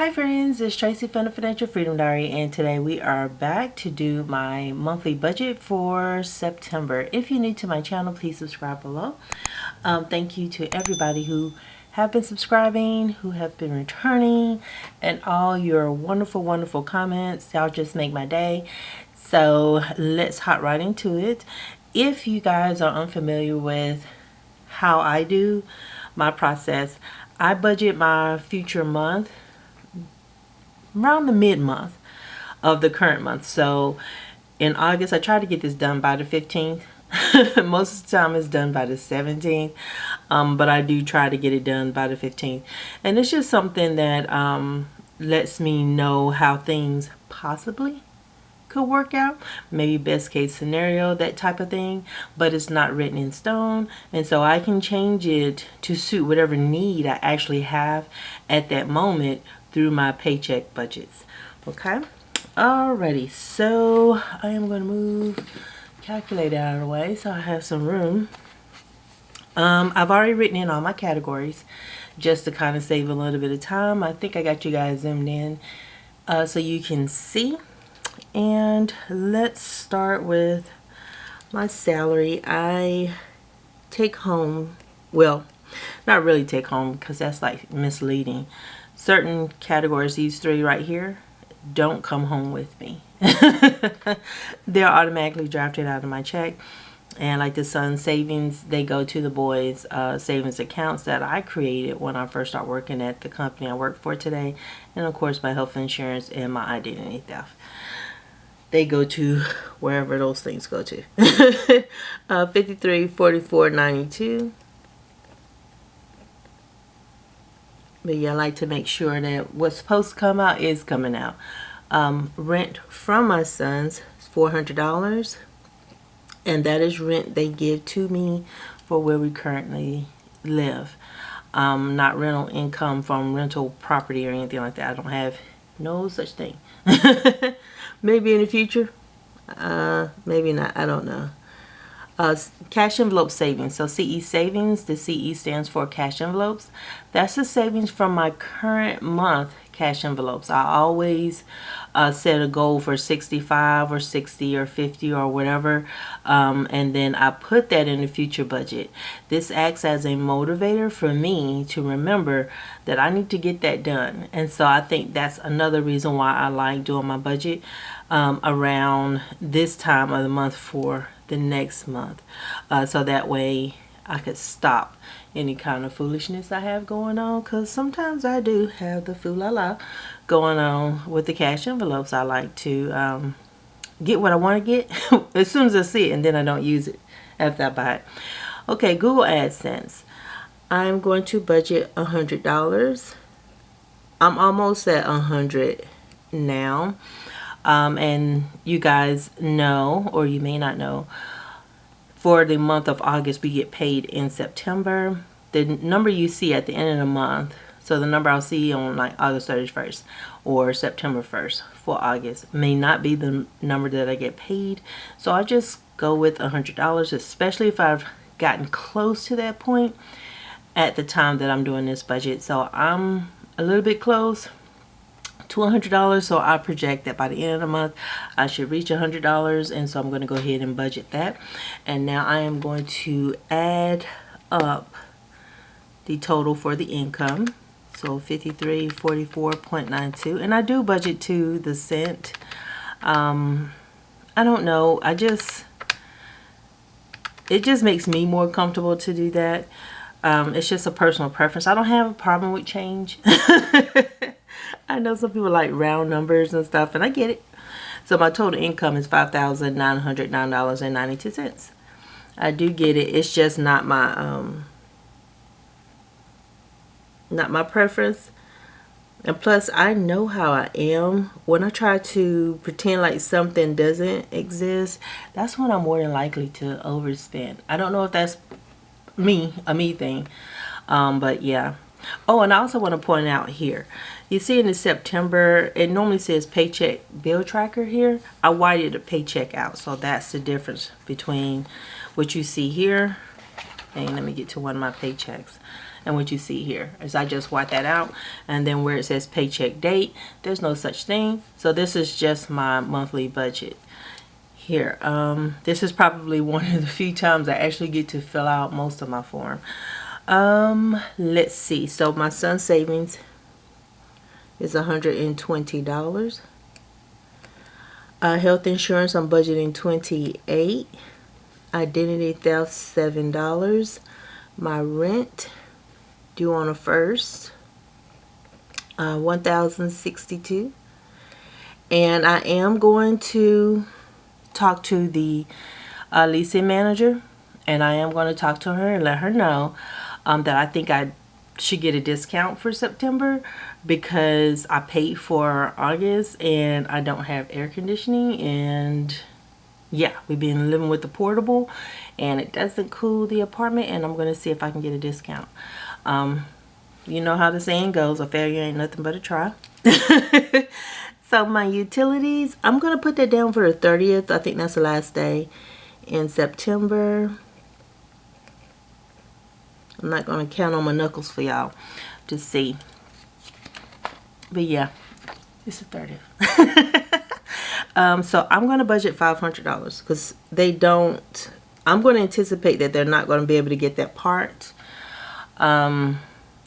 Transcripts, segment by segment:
Hi friends, it's Tracy from the Financial Freedom Diary, and today we are back to do my monthly budget for September. If you're new to my channel, please subscribe below. Thank you to everybody who have been subscribing, who have been returning, and all your wonderful comments. Y'all just make my day. So let's hop right into it. If you guys are unfamiliar with how I do my process, I budget my future month around the mid-month of the current month. So in August, I try to get this done by the 15th. Most of the time it's done by the 17th, but I do try to get it done by the 15th. And it's just something that lets me know how things possibly could work out, maybe best case scenario, that type of thing, but it's not written in stone, and so I can change it to suit whatever need I actually have at that moment through my paycheck budgets. Okay, alrighty, so I am going to move calculator out of the way so I have some room. I've already written in all my categories just to kind of save a little bit of time. I think I got you guys zoomed in so you can see. And let's start with my salary. I take home, well, not really take home because that's like misleading. Certain categories, these three right here, don't come home with me. They're automatically drafted out of my check. And like the son's savings, they go to the boys' savings accounts that I created when I first started working at the company I work for today. And of course my health insurance and my identity theft. They go to wherever those things go to. 53, 44, 92. But yeah, I like to make sure that what's supposed to come out is coming out. Rent from my sons is $400. And that is rent they give to me for where we currently live. Not rental income from rental property or anything like that. I don't have no such thing. Maybe in the future. Maybe not. I don't know. Cash envelope savings. So CE savings, the CE stands for cash envelopes. That's the savings from my current month cash envelopes. I always set a goal for 65 or 60 or 50 or whatever, and then I put that in the future budget. This acts as a motivator for me to remember that I need to get that done. And so I think that's another reason why I like doing my budget around this time of the month for the next month, so that way I could stop any kind of foolishness I have going on, because sometimes I do have the fool-la-la going on with the cash envelopes. I like to get what I want to get as soon as I see it, and then I don't use it after I buy it. Okay, Google AdSense. I'm going to budget $100. I'm almost at 100 now. And you guys know, or you may not know, for the month of August we get paid in September. The number you see at the end of the month, so the number I'll see on like August 31st or September 1st for August, may not be the number that I get paid. So I just go with $100, especially if I've gotten close to that point at the time that I'm doing this budget. So I'm a little bit close to $100, so I project that by the end of the month I should reach $100, and so I'm going to go ahead and budget that. And now I am going to add up the total for the income. So 5344.92, and I do budget to the cent. I don't know, it just makes me more comfortable to do that. It's just a personal preference. I don't have a problem with change. I know some people like round numbers and stuff, and I get it. So my total income is $5,909.92. I do get it. It's just not my preference. And plus, I know how I am. When I try to pretend like something doesn't exist, that's when I'm more than likely to overspend. I don't know if that's a me thing, but yeah. Oh, and I also want to point out here, you see in the September, it normally says paycheck bill tracker here. I whited the paycheck out, so that's the difference between what you see here. And let me get to one of my paychecks. and what you see here is I just white that out, and then where it says paycheck date, there's no such thing. So this is just my monthly budget here. This is probably one of the few times I actually get to fill out most of my form. Let's see. So my son's savings is $120. Health insurance, I'm budgeting $28. Identity theft, $7. My rent due on the 1st, $1,062. And I am going to talk to the leasing manager, and I am going to talk to her and let her know that I think I should get a discount for September because I paid for August and I don't have air conditioning, and yeah, we've been living with the portable and it doesn't cool the apartment, and I'm going to see if I can get a discount. You know how the saying goes, a failure ain't nothing but a try. So my utilities, I'm going to put that down for the 30th. I think that's the last day in September. I'm not going to count on my knuckles for y'all to see. But yeah, it's the 30th. So I'm going to budget $500 because they don't, I'm going to anticipate that they're not going to be able to get that part. The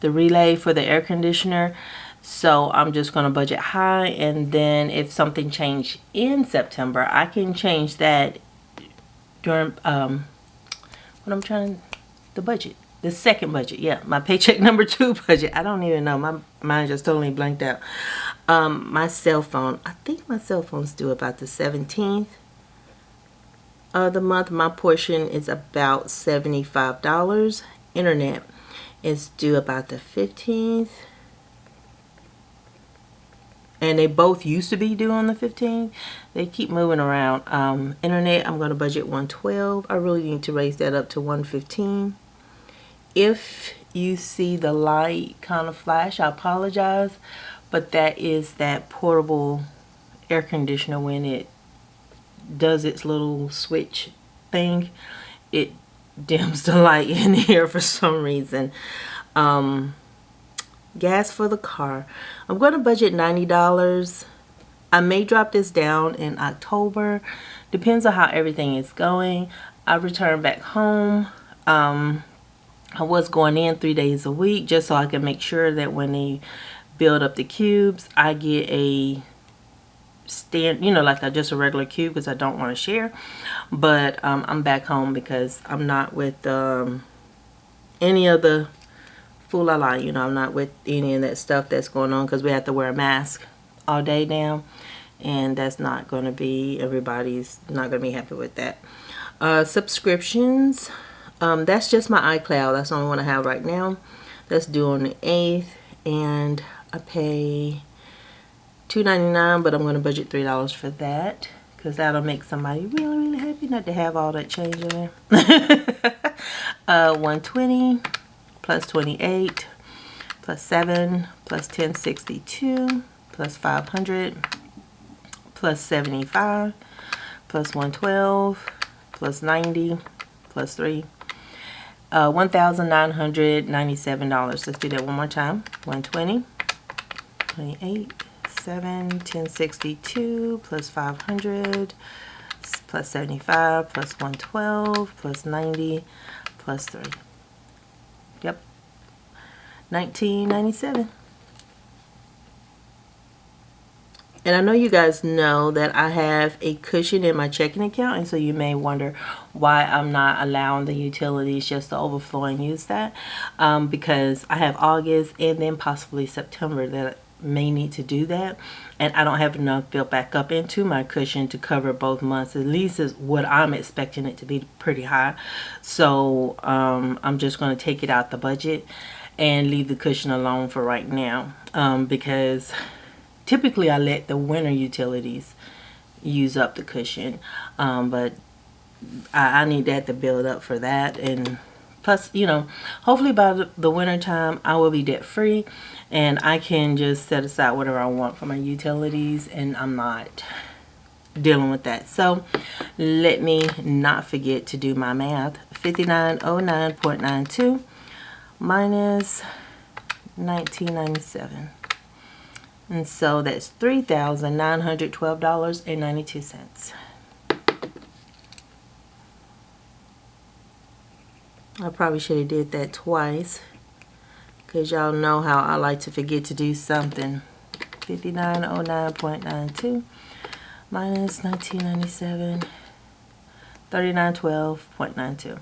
relay for the air conditioner. So I'm just going to budget high, and then if something changed in September, I can change that during the budget. The second budget, yeah, my paycheck number 2 budget. I don't even know. My mind just totally blanked out. My cell phone. I think my cell phone's due about the 17th of the month. My portion is about $75. Internet is due about the 15th. And they both used to be due on the 15th. They keep moving around. Internet, I'm going to budget $112. I really need to raise that up to $115. If you see the light kind of flash, I apologize, but that is that portable air conditioner. When it does its little switch thing, it dims the light in here for some reason. Gas for the car, I'm going to budget $90. I may drop this down in October, depends on how everything is going. I return back home. I was going in 3 days a week just so I can make sure that when they build up the cubes, I get a stand, you know, like just a regular cube, because I don't want to share. But I'm back home because I'm not with any of the fool-la-la, you know, I'm not with any of that stuff that's going on, because we have to wear a mask all day now, and that's not going to be, everybody's not going to be happy with that. Subscriptions, that's just my iCloud. That's the only one I have right now. That's due on the 8th, and I pay $2.99, but I'm going to budget $3 for that, because that'll make somebody really, really happy not to have all that change in there. $120 plus 28 plus 7 plus 1062 plus 500 plus 75 plus 112 plus 90 plus 3, $1,997. Let's do that one more time. 120, 28, 7, 1062 plus 500 plus 75 plus 112 plus 90 plus 3. Yep, $19.97. And I know you guys know that I have a cushion in my checking account, and so you may wonder why I'm not allowing the utilities just to overflow and use that, because I have August and then possibly September that may need to do that, and I don't have enough built back up into my cushion to cover both months. At least is what I'm expecting it to be, pretty high. So I'm just going to take it out the budget and leave the cushion alone for right now, because typically I let the winter utilities use up the cushion, but I need that to build up for that. And plus, you know, hopefully by the winter time I will be debt free and I can just set aside whatever I want for my utilities, and I'm not dealing with that. So let me not forget to do my math. 5909.92 minus $19.97. And so that's $3,912.92. I probably should have did that twice, because y'all know how I like to forget to do something. 5909.92 minus 1997, 3912.92.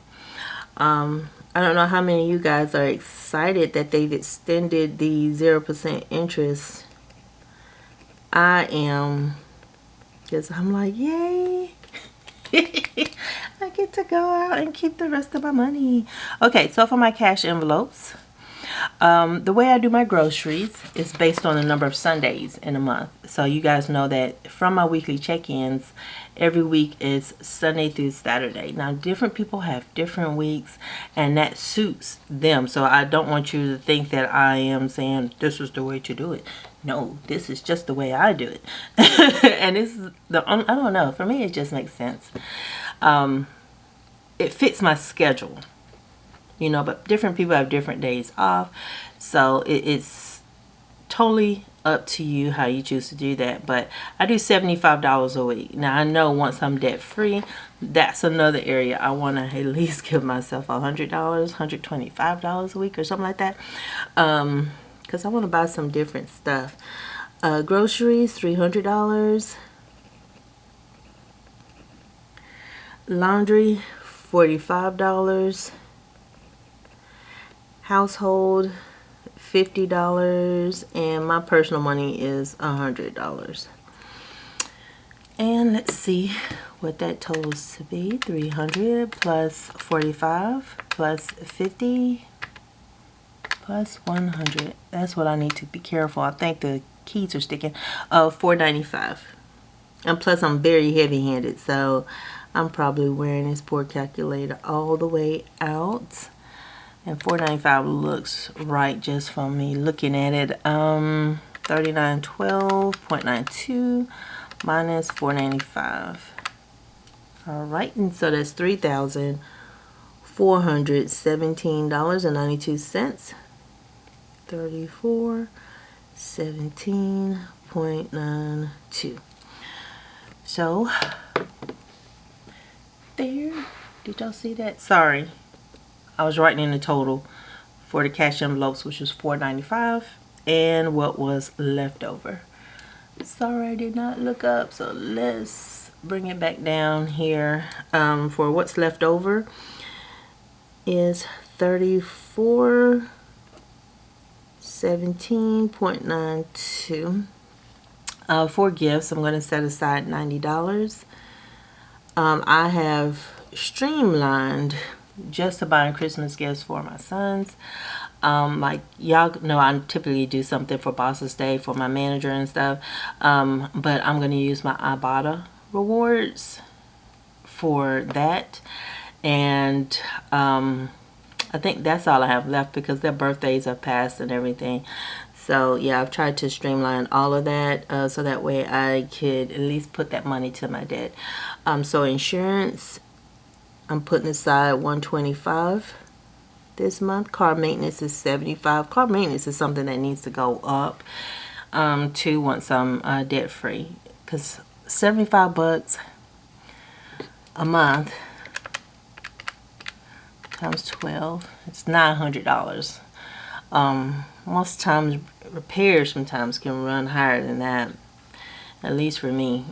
I don't know how many of you guys are excited that they've extended the 0% interest. I am, because I'm like, yay. I get to go out and keep the rest of my money. Okay, so for my cash envelopes, the way I do my groceries is based on the number of Sundays in a month. So you guys know that from my weekly check-ins, every week is Sunday through Saturday. Now, different people have different weeks, and that suits them. So I don't want you to think that I am saying this is the way to do it. No, this is just the way I do it. And this is I don't know. For me, it just makes sense. It fits my schedule. You know, but different people have different days off. So it's totally up to you how you choose to do that. But I do $75 a week. Now, I know once I'm debt free, that's another area I want to at least give myself $100, $125 a week or something like that. Because I want to buy some different stuff. Groceries, $300. Laundry, $45. Household, $50, and my personal money is $100. And let's see what that totals to be. 300 plus 45 plus 50 plus 100. That's what I need to be careful. I think the keys are sticking. $4.95. And plus I'm very heavy-handed, so I'm probably wearing this poor calculator all the way out. And $4.95 looks right just from me looking at it. 3912.92 minus $4.95. All right, and so that's $3,417.92. 3417.92. So there, did y'all see that? Sorry, I was writing in the total for the cash envelopes, which was $4.95, and what was left over. Sorry, I did not look up, so let's bring it back down here. For what's left over is $3417.92. For gifts, I'm going to set aside $90. I have streamlined just to buying Christmas gifts for my sons. Like y'all know, I typically do something for Boss's Day for my manager and stuff. But I'm going to use my Ibotta rewards for that. And I think that's all I have left because their birthdays are passed and everything. So yeah, I've tried to streamline all of that so that way I could at least put that money to my debt. So insurance, I'm putting aside $125 this month. Car maintenance is $75. Car maintenance is something that needs to go up too once I'm debt free, because $75 a month times 12, it's $900. Most times repairs sometimes can run higher than that, at least for me.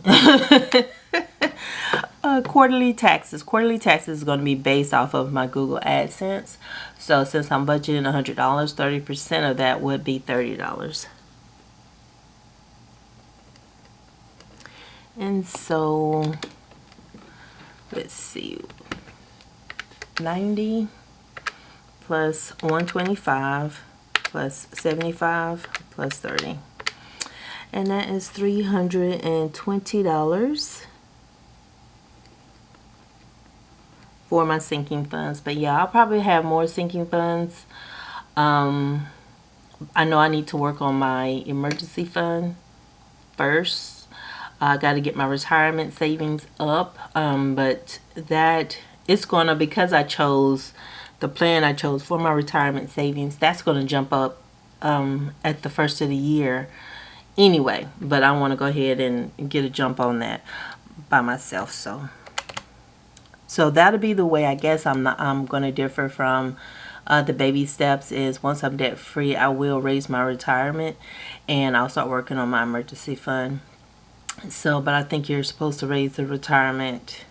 Quarterly taxes. Quarterly taxes is going to be based off of my Google AdSense. So since I'm budgeting $100, 30% of that would be $30. And so let's see, 90 plus 125 plus 75 plus 30, and that is $320 for my sinking funds. But yeah, I'll probably have more sinking funds. I know I need to work on my emergency fund first. I got to get my retirement savings up, but that it's gonna, because I chose the plan I chose for my retirement savings, that's going to jump up at the first of the year anyway. But I want to go ahead and get a jump on that by myself. So that'll be the way I guess I'm going to differ from the baby steps. Is once I'm debt free, I will raise my retirement and I'll start working on my emergency fund. So, but I think you're supposed to raise the retirement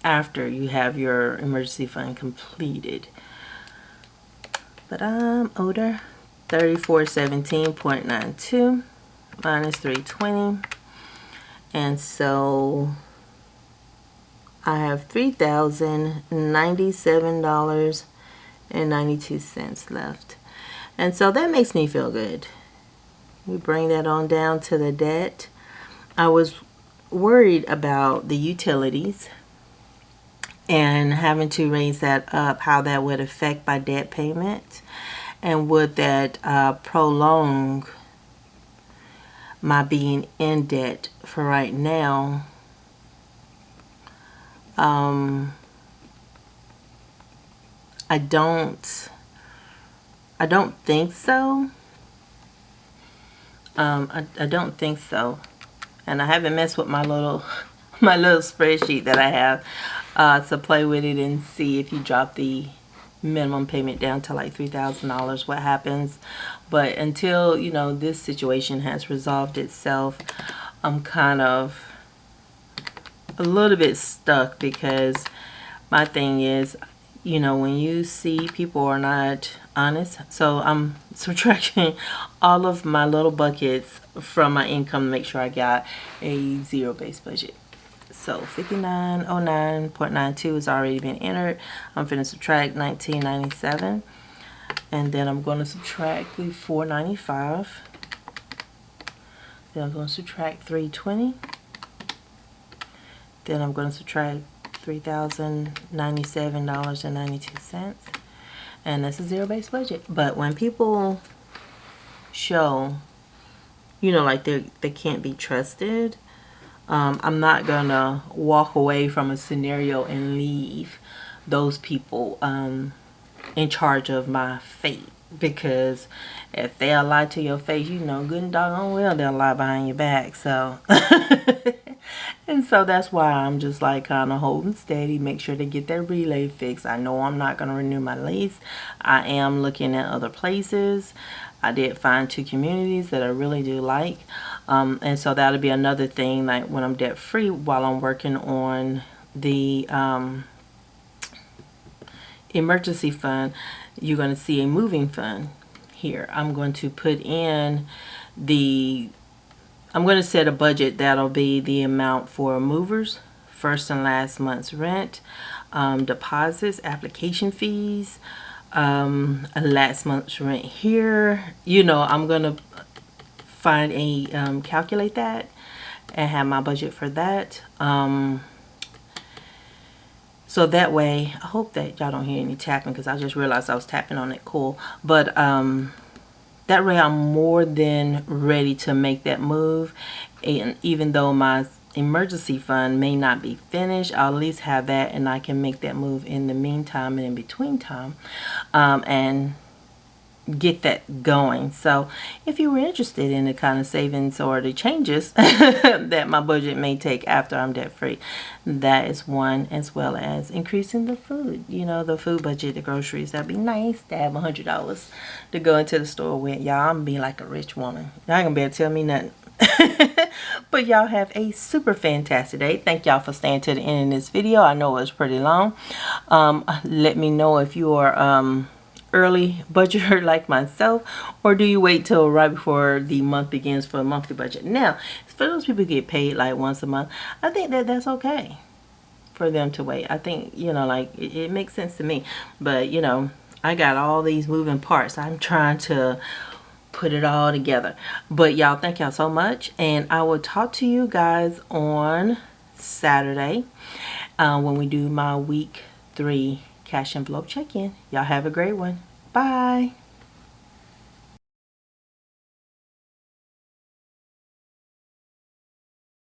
after you have your emergency fund completed. But I'm older. 3417.92 minus 320. And so I have $3,097.92 left. And so that makes me feel good. We bring that on down to the debt. I was worried about the utilities and having to raise that up, how that would affect my debt payment, and would that prolong my being in debt for right now. I don't think so. I don't think so. And I haven't messed with my little spreadsheet that I have to play with it and see if you drop the minimum payment down to like $3,000, what happens. But until, you know, this situation has resolved itself, I'm kind of a little bit stuck, because my thing is, you know, when you see people are not honest, so I'm subtracting all of my little buckets from my income to make sure I got a zero-based budget. So 5909.92 has already been entered. I'm going to subtract 1997, and then I'm going to subtract the 495. Then I'm going to subtract 320. Then I'm going to subtract $3,097.92, and that's a zero-based budget. But when people show, you know, like they can't be trusted, I'm not gonna walk away from a scenario and leave those people in charge of my fate. Because if they'll lie to your face, you know good and doggone well they'll lie behind your back. So and so that's why I'm just like kind of holding steady, make sure they get their relay fixed. I know I'm not going to renew my lease. I am looking at other places. I did find 2 communities that I really do like. And so that'll be another thing, like when I'm debt free, while I'm working on the emergency fund, you're going to see a moving fund here. I'm going to put in I'm going to set a budget that'll be the amount for movers, first and last month's rent, deposits, application fees, last month's rent here. You know, I'm going to find a calculate that and have my budget for that. So that way, I hope that y'all don't hear any tapping, because I just realized I was tapping on it. Cool. But that way I'm more than ready to make that move. And even though my emergency fund may not be finished, I'll at least have that, and I can make that move in the meantime and in between time, and get that going. So if you were interested in the kind of savings or the changes that my budget may take after I'm debt free, that is one, as well as increasing the food, you know, the food budget, the groceries. That'd be nice to have $100 to go into the store with. Y'all, I'm gonna be like a rich woman. Y'all ain't gonna be able to tell me nothing. But y'all have a super fantastic day. Thank y'all for staying to the end of this video. I know it was pretty long. Let me know if you are early budgeter like myself, or do you wait till right before the month begins for a monthly budget? Now, for those people who get paid like once a month, I think that that's okay for them to wait. I think, you know, like it makes sense to me. But, you know, I got all these moving parts. I'm trying to put it all together. But y'all, thank y'all so much, and I will talk to you guys on Saturday when we do my week 3 cash envelope check-in. Y'all have a great one. Bye.